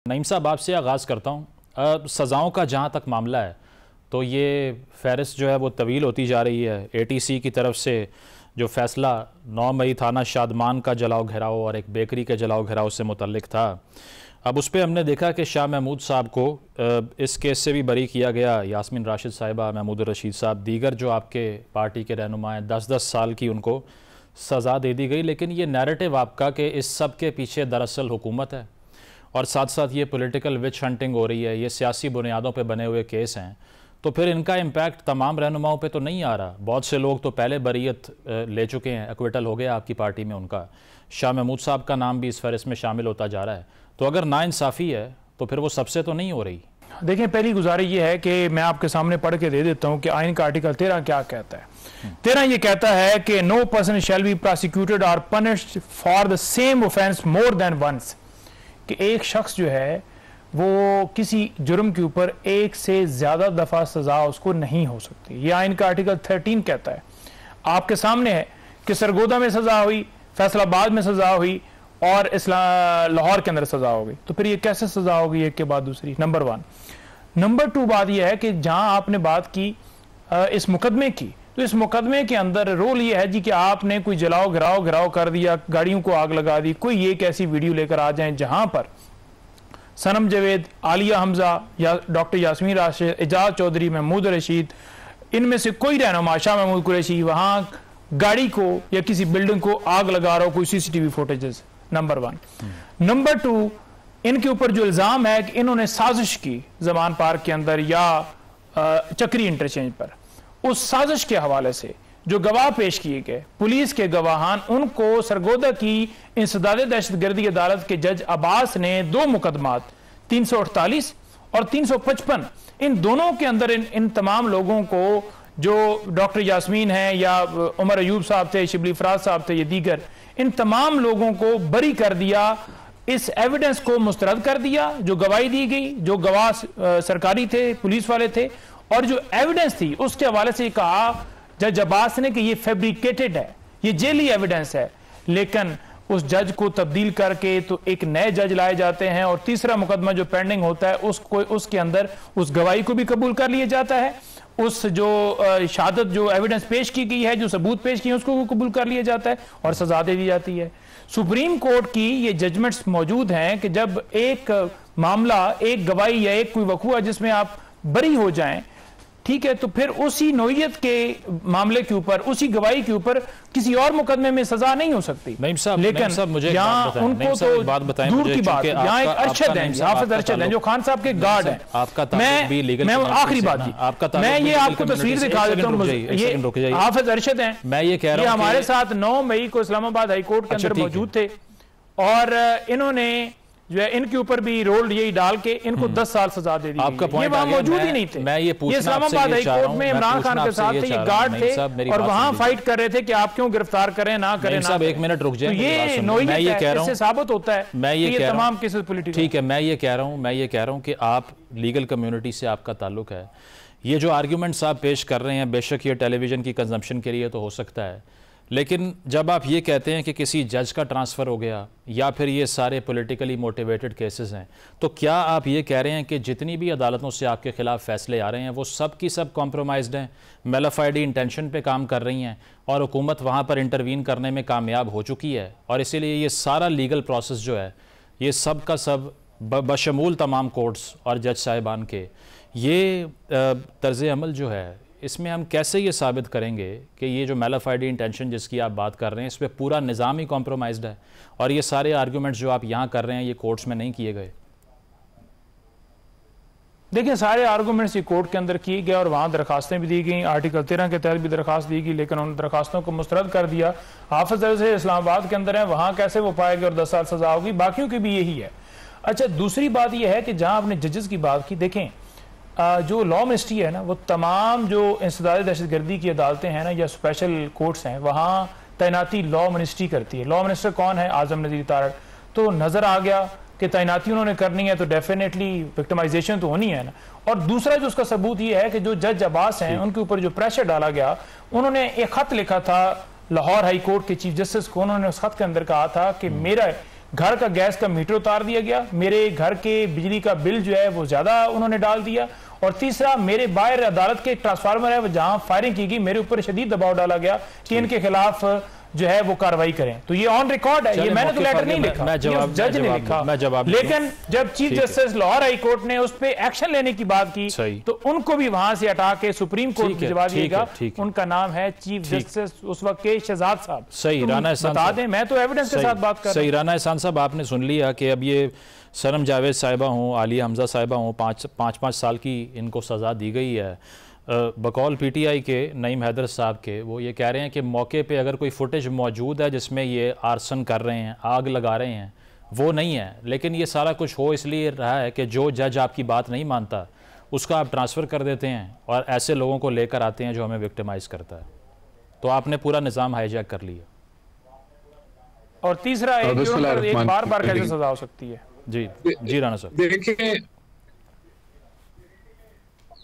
नईम साहब, आपसे आगाज़ करता हूँ। सज़ाओं का जहाँ तक मामला है तो ये फ़हरिस्त जो है वो तवील होती जा रही है। ATC की तरफ से जो फ़ैसला 9 मई थाना शादमान का जलाओ घेराव और एक बेकरी के जलाओ घेराव से मुतल्लिक था, अब उस पर हमने देखा कि शाह महमूद साहब को इस केस से भी बरी किया गया। यास्मीन राशिद साहिबा, महमूद रशीद साहब, दीगर जो आपके पार्टी के रहनुमा हैं, 10-10 साल की उनको सज़ा दे दी गई। लेकिन ये नैरेटिव आपका कि इस सब के पीछे दरअसल हुकूमत है और साथ साथ ये पॉलिटिकल विच हंटिंग हो रही है, ये सियासी बुनियादों पे बने हुए केस हैं, तो फिर इनका इम्पैक्ट तमाम रहनुमाओं पे तो नहीं आ रहा। बहुत से लोग तो पहले बरीयत ले चुके हैं, एक्विटल हो गया आपकी पार्टी में उनका। शाह महमूद साहब का नाम भी इस फहरिस्त में शामिल होता जा रहा है। तो अगर नाइंसाफ़ी है तो फिर वो सबसे तो नहीं हो रही। देखिए, पहली गुजारिश ये है कि मैं आपके सामने पढ़ के दे देता हूँ कि आइन का आर्टिकल 13 क्या कहता है। 13 ये कहता है कि no person shall be prosecuted और punished for the same offence more than once, कि एक शख्स जो है वो किसी जुर्म के ऊपर एक से ज्यादा दफा सजा उसको नहीं हो सकती। ये आइन का आर्टिकल 13 कहता है। आपके सामने है कि सरगोदा में सजा हुई, फैसलाबाद में सजा हुई और लाहौर के अंदर सजा हो गई, तो फिर ये कैसे सजा होगी एक के बाद दूसरी? नंबर 1। नंबर 2 बात यह है कि जहां आपने बात की इस मुकदमे की, तो इस मुकदमे के अंदर रोल ये है जी कि आपने कोई जलाओ घिराव कर दिया, गाड़ियों को आग लगा दी। कोई एक ऐसी वीडियो लेकर आ जाए जहां पर सनम जवेद, आलिया हमजा या डॉक्टर यास्मीन राशिद, एजाज चौधरी, महमूद रशीद, इनमें से कोई रहनुमा, शाह महमूद कुरैशी, वहां गाड़ी को या किसी बिल्डिंग को आग लगा रहा हो, कोई CCTV फुटेजेस। नंबर 1। नंबर 2, इनके ऊपर जो इल्जाम है कि इन्होंने साजिश की जमान पार्क के अंदर या चक्री इंटरचेंज पर, उस साजिश के हवाले से जो गवाह पेश किए गए, पुलिस के गवाहान, उनको सरगोदा की इंसदाद दहशतगर्दी अदालत के जज अब्बास ने 2 मुकदमात 348 और 355, इन दोनों के अंदर इन तमाम लोगों को, जो डॉक्टर यास्मीन है या उमर अयूब साहब थे, शिबली फराज साहब थे, ये दीगर, इन तमाम लोगों को बरी कर दिया। इस एविडेंस को मुस्तरद कर दिया, जो गवाही दी गई, जो गवाह सरकारी थे, पुलिस वाले थे, और जो एविडेंस थी उसके हवाले से कहा जज अब्बास ने कि ये फैब्रिकेटेड है, ये जेली एविडेंस है। लेकिन उस जज को तब्दील करके तो एक नए जज लाए जाते हैं और तीसरा मुकदमा जो पेंडिंग होता है उसको, उसके अंदर उस गवाही को भी कबूल कर लिया जाता है, उस जो शहादत, जो एविडेंस पेश की गई है, जो सबूत पेश किए उसको कबूल कर लिया जाता है और सजा दे दी जाती है। सुप्रीम कोर्ट की ये जजमेंट्स मौजूद हैं कि जब एक मामला, एक गवाही या एक कोई वकूआ जिसमें आप बरी हो जाएं, ठीक है, तो फिर उसी नोयत के मामले के ऊपर, उसी गवाही के ऊपर किसी और मुकदमे में सजा नहीं हो सकती। लेकिन मुझे यहाँ उनको तो बात बताएं, दूर की बात, यहाँ एक अरशद हैं, हाफिज अरशद हैं, जो खान साहब के गार्ड हैं। मैं आखिरी बात जी, मैं ये आपको तस्वीर दिखा देता हूँ। ये हाफिज अरशद हैं, मैं ये कह रहा हूँ, हमारे साथ 9 मई को इस्लामाबाद हाई कोर्ट के अंदर मौजूद थे और इन्होंने जो है इनके ऊपर भी रोल यही डाल के इनको 10 साल सजा दे दी। ये वहां मौजूद ही नहीं थे। मैं ये इस्लामाबाद हाई कोर्ट में इमरान खान के साथ थे, ये गार्ड थे और वहां फाइट कर रहे थे कि आप क्यों गिरफ्तार करें, ना करें ना। एक मिनट रुक जाए, ये नोयत है, इससे साबित होता है मैं ये तमाम केसेस पॉलिटिकल। ठीक है, मैं ये कह रहा हूं कि आप लीगल कम्युनिटी से आपका ताल्लुक है। ये जो आर्ग्यूमेंट्स आप पेश कर रहे हैं, बेशक ये टेलीविजन की कंजम्पशन के लिए तो हो सकता है, लेकिन जब आप ये कहते हैं कि किसी जज का ट्रांसफ़र हो गया या फिर ये सारे पॉलिटिकली मोटिवेटेड केसेस हैं, तो क्या आप ये कह रहे हैं कि जितनी भी अदालतों से आपके खिलाफ फैसले आ रहे हैं वो सब की सब कॉम्प्रोमाइज्ड हैं, मेलाफाइडी इंटेंशन पे काम कर रही हैं और हुकूमत वहाँ पर इंटरवीन करने में कामयाब हो चुकी है, और इसीलिए ये सारा लीगल प्रोसेस जो है ये सब का सब बशमूल तमाम कोर्ट्स और जज साहिबान के ये तर्ज़ अमल जो है, इसमें हम कैसे ये साबित करेंगे कि ये जो मेलाफाइडी इंटेंशन जिसकी आप बात कर रहे हैं, इस पर पूरा निज़ाम ही कॉम्प्रोमाइज्ड है और ये सारे आर्ग्यूमेंट्स जो आप यहाँ कर रहे हैं ये कोर्ट्स में नहीं किए गए? देखिए, सारे आर्गूमेंट्स ये कोर्ट के अंदर किए गए और वहाँ दरखास्तें भी दी गई, आर्टिकल 13 के तहत भी दरखास्त दी गई, लेकिन उन दरखास्तों को मुस्तरद कर दिया। हाफिज से इस्लामाबाद के अंदर है, वहाँ कैसे वो पाएंगे और 10 साल सजा होगी, बाकियों की भी यही है। अच्छा, दूसरी बात यह है कि जहाँ आपने जजेस की बात की, देखें जो लॉ मिनिस्ट्री है ना, वो तमाम जो इंसदाद दहशतगर्दी की अदालतें हैं ना या स्पेशल कोर्ट्स हैं, वहाँ तैनाती लॉ मिनिस्ट्री करती है। लॉ मिनिस्टर कौन है? आजम नज़ीर तारड़। तो नज़र आ गया कि तैनाती उन्होंने करनी है तो डेफिनेटली विक्टिमाइजेशन तो होनी है ना। और दूसरा जो उसका सबूत ये है कि जो जज अब्बास हैं उनके ऊपर जो प्रेशर डाला गया, उन्होंने एक खत लिखा था लाहौर हाई कोर्ट के चीफ जस्टिस को। उन्होंने उस खत के अंदर कहा था कि मेरा घर का गैस का मीटर उतार दिया गया, मेरे घर के बिजली का बिल जो है वो ज्यादा उन्होंने डाल दिया, और तीसरा मेरे बाहर अदालत के ट्रांसफार्मर है जहां फायरिंग की गई, मेरे ऊपर शदीद दबाव डाला गया कि इनके खिलाफ जो है वो कार्रवाई करें। तो ये ऑन रिकॉर्ड है, ये मैंने तो लेटर नहीं लिखा, जज ने लिखा। लेकिन जब chief justice Lahore high court ने उस पर एक्शन लेने की बात की तो उनको भी वहां से हटा के सुप्रीम कोर्ट भिजवा दिएगा। उनका नाम है चीफ जस्टिस उस वक्त के शहजाद साहब। सही, राना एहसान बता दें, मैं तो एविडेंस के साथ बात कर रहा हूं। सही, राना एहसान साहब, आपने सुन लिया कि अब ये सनम जावेद साहिबा हों, आलिया हमजा साहिबा हों, 5 साल की इनको सज़ा दी गई है। बकौल पीटीआई के नईम हैदर साहब के, वो ये कह रहे हैं कि मौके पे अगर कोई फुटेज मौजूद है जिसमें ये आर्सन कर रहे हैं, आग लगा रहे हैं, वो नहीं है। लेकिन ये सारा कुछ हो इसलिए रहा है कि जो जज आपकी बात नहीं मानता उसका आप ट्रांसफ़र कर देते हैं और ऐसे लोगों को लेकर आते हैं जो हमें विक्टिमाइज़ करता है। तो आपने पूरा निज़ाम हाईजैक कर लिया। और तीसरा एक बार कैसे सजा हो सकती है? जी जी राना साहब। देखिए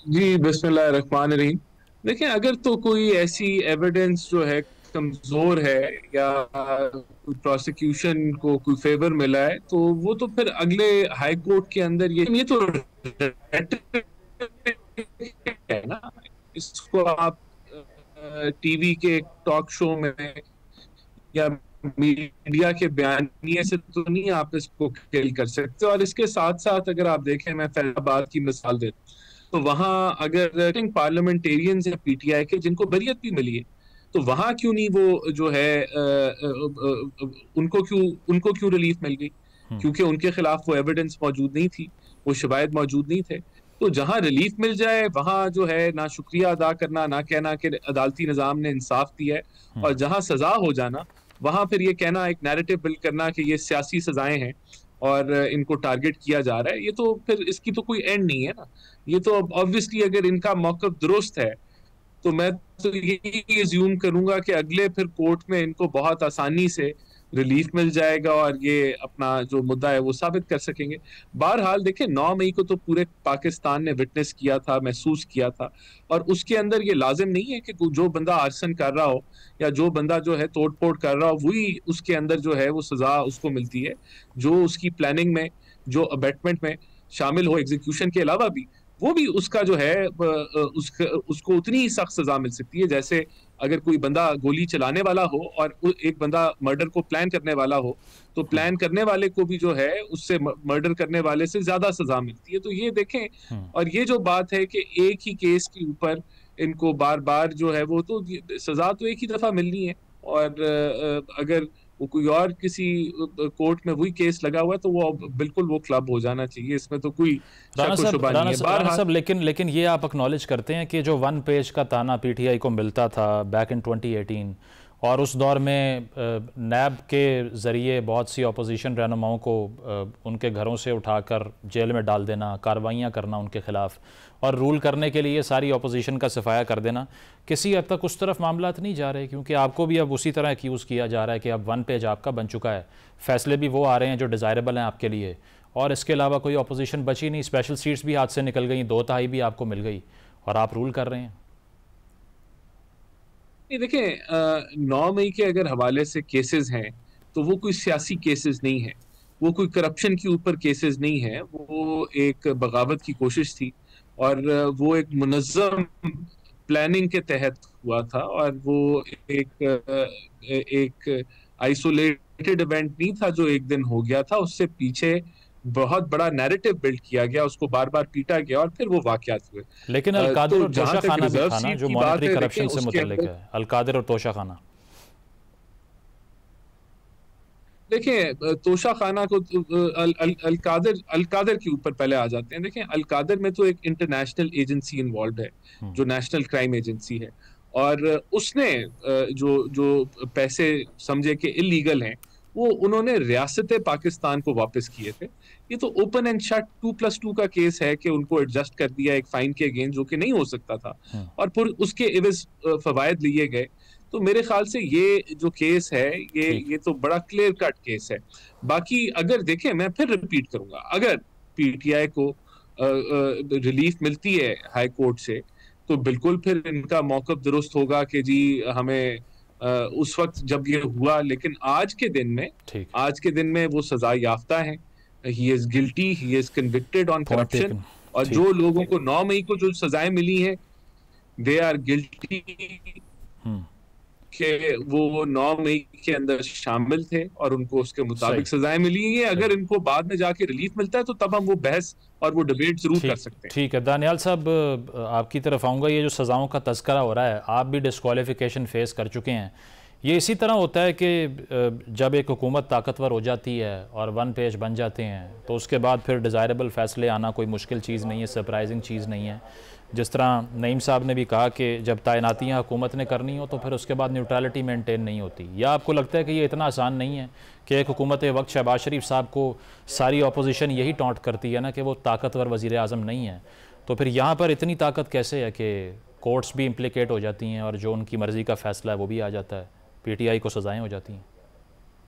जी, बिस्मिल्लाहिर्रहमानिर्रहीम। देखिए, अगर तो कोई ऐसी एविडेंस जो है कमजोर है या प्रोसिक्यूशन को कोई फेवर मिला है तो वो तो फिर अगले हाई कोर्ट के अंदर ये तो है ना, इसको आप टीवी के टॉक शो में या मीडिया के बयानिए से तो नहीं आप इसको खेल कर सकते। और इसके साथ साथ अगर आप देखें, मैं फैसलाबाद की मिसाल देता हूं तो वहां अगर पार्लियामेंटेरियंस या पीटीआई के जिनको बरियत भी मिली है तो वहां क्यों नहीं वो जो है उनको क्यों रिलीफ मिल गई? क्योंकि उनके खिलाफ वो एविडेंस मौजूद नहीं थी, वो शवाहिद मौजूद नहीं थे। तो जहां रिलीफ मिल जाए वहां जो है ना शुक्रिया अदा करना, ना कहना कि अदालती निज़ाम ने इंसाफ दिया है, और जहां सजा हो जाना वहां फिर ये कहना, एक नैरेटिव बिल्ड करना कि ये सियासी सजाएं हैं और इनको टारगेट किया जा रहा है। ये तो फिर इसकी तो कोई एंड नहीं है ना। ये तो ऑब्वियसली अगर इनका मौक़िफ़ दुरुस्त है तो मैं तो यही अज्यूम करूंगा कि अगले फिर कोर्ट में इनको बहुत आसानी से रिलीफ मिल जाएगा और ये अपना जो मुद्दा है वो साबित कर सकेंगे। बहरहाल देखिए, 9 मई को तो पूरे पाकिस्तान ने विटनेस किया था, महसूस किया था, और उसके अंदर ये लाजिम नहीं है कि जो बंदा आर्सन कर रहा हो या जो बंदा जो है तोड़ फोड़ कर रहा हो वही उसके अंदर जो है वो सजा उसको मिलती है। जो उसकी प्लानिंग में, जो अबेटमेंट में शामिल हो, एग्जीक्यूशन के अलावा भी, वो भी उसका जो है उसको उतनी ही सख्त सजा मिल सकती है। जैसे अगर कोई बंदा गोली चलाने वाला हो और एक बंदा मर्डर को प्लान करने वाला हो तो प्लान करने वाले को भी जो है उससे मर्डर करने वाले से ज्यादा सजा मिलती है। तो ये देखें, और ये जो बात है कि एक ही केस के ऊपर इनको बार बार जो है वो तो सजा तो एक ही दफा मिलनी है, और अगर वो कोई और किसी कोर्ट में वही केस लगा हुआ है तो वो बिल्कुल वो क्लब हो जाना चाहिए। इसमें तो कोई राना साहब, लेकिन ये आप एक्नॉलेज करते हैं कि जो 1 पेज का ताना पीटीआई को मिलता था बैक इन 2018, और उस दौर में नैब के ज़रिए बहुत सी अपोजिशन रहनुमाओं को उनके घरों से उठाकर जेल में डाल देना, कार्रवाइयाँ करना उनके ख़िलाफ़, और रूल करने के लिए सारी अपोजिशन का सफाया कर देना, किसी हद तक उस तरफ मामला नहीं जा रहे? क्योंकि आपको भी अब उसी तरह एक्यूज़ किया जा रहा है कि अब 1 पेज आपका बन चुका है, फैसले भी वो आ रहे हैं जो डिज़ायरेबल हैं आपके लिए, और इसके अलावा कोई अपोजिशन बची नहीं, स्पेशल सीट्स भी हाथ से निकल गई, 2/3 भी आपको मिल गई, और आप रूल कर रहे हैं। नहीं, देखें, 9 मई के अगर हवाले से केसेस हैं तो वो कोई सियासी केसेस नहीं है, वो कोई करप्शन के ऊपर केसेस नहीं है, वो एक बगावत की कोशिश थी और वो एक मुनज़्ज़म प्लानिंग के तहत हुआ था, और वो एक आइसोलेटेड इवेंट नहीं था जो एक दिन हो गया था। उससे पीछे बहुत बड़ा नैरेटिव बिल्ड किया गया, उसको बार बार पीटा गया और फिर वो वाकयात हुए। लेकिन अलकादिर और तोशा खाना भी था ना जो मॉनेटरी करप्शन से मुतल्लिक है, अलकादिर और तोशा खाना। देखिए, तोशा खाना को अलकादिर के ऊपर पहले आ जाते हैं। देखिए, अलकादिर में तो एक इंटरनेशनल एजेंसी इन्वॉल्व है जो नेशनल क्राइम एजेंसी है, और उसने जो पैसे समझे कि इलीगल हैं वो उन्होंने रियासत पाकिस्तान को वापस किए थे। ये तो ओपन एंड शट 2+2 का केस है कि उनको एडजस्ट कर दिया एक फाइन के अगेंस्ट, जो कि नहीं हो सकता था, और फिर उसके एवज फवायद लिए गए। तो मेरे ख्याल से ये जो केस है ये तो बड़ा क्लियर कट केस है। बाकी अगर देखें, मैं फिर रिपीट करूंगा, अगर पीटीआई को रिलीफ मिलती है हाई कोर्ट से तो बिल्कुल फिर इनका मौक़िफ़ दुरुस्त होगा कि जी हमें उस वक्त जब ये हुआ, लेकिन आज के दिन में वो सजा याफ्ता है। He is guilty, he is convicted on corruption. और जो लोगों को 9 मई को जो सजाएं मिली हैं, दे आर गिल्टी कि वो 9 मई के अंदर शामिल थे और उनको उसके मुताबिक सजाएं मिली हैं। अगर इनको बाद में जाके रिलीफ मिलता है तो तब हम वो बहस और वो डिबेट जरूर कर सकते हैं। ठीक है दानियाल साहब, आपकी तरफ आऊँगा। ये जो सज़ाओं का तज़करा हो रहा है, आप भी डिस्क्वालिफिकेशन फेस कर चुके हैं। ये इसी तरह होता है कि जब एक हुकूमत ताकतवर हो जाती है और वन पेज बन जाते हैं तो उसके बाद फिर डिज़ायरेबल फ़ैसले आना कोई मुश्किल चीज़ नहीं है, सरप्राइजिंग चीज़ नहीं है। जिस तरह नईम साहब ने भी कहा कि जब तैनातियाँ हुकूमत ने करनी हो तो फिर उसके बाद न्यूट्रलिटी मेंटेन नहीं होती। या आपको लगता है कि ये इतना आसान नहीं है कि एक हुकूमत वक्त शहबाज शरीफ साहब को सारी अपोजिशन यही टॉन्ट करती है ना कि वो ताकतवर वज़ीर आज़म नहीं है, तो फिर यहाँ पर इतनी ताकत कैसे है कि कोर्ट्स भी इम्प्लिकेट हो जाती हैं और जो उनकी मर्ज़ी का फ़ैसला है वो भी आ जाता है, PTI को सज़ाएँ हो जाती हैं?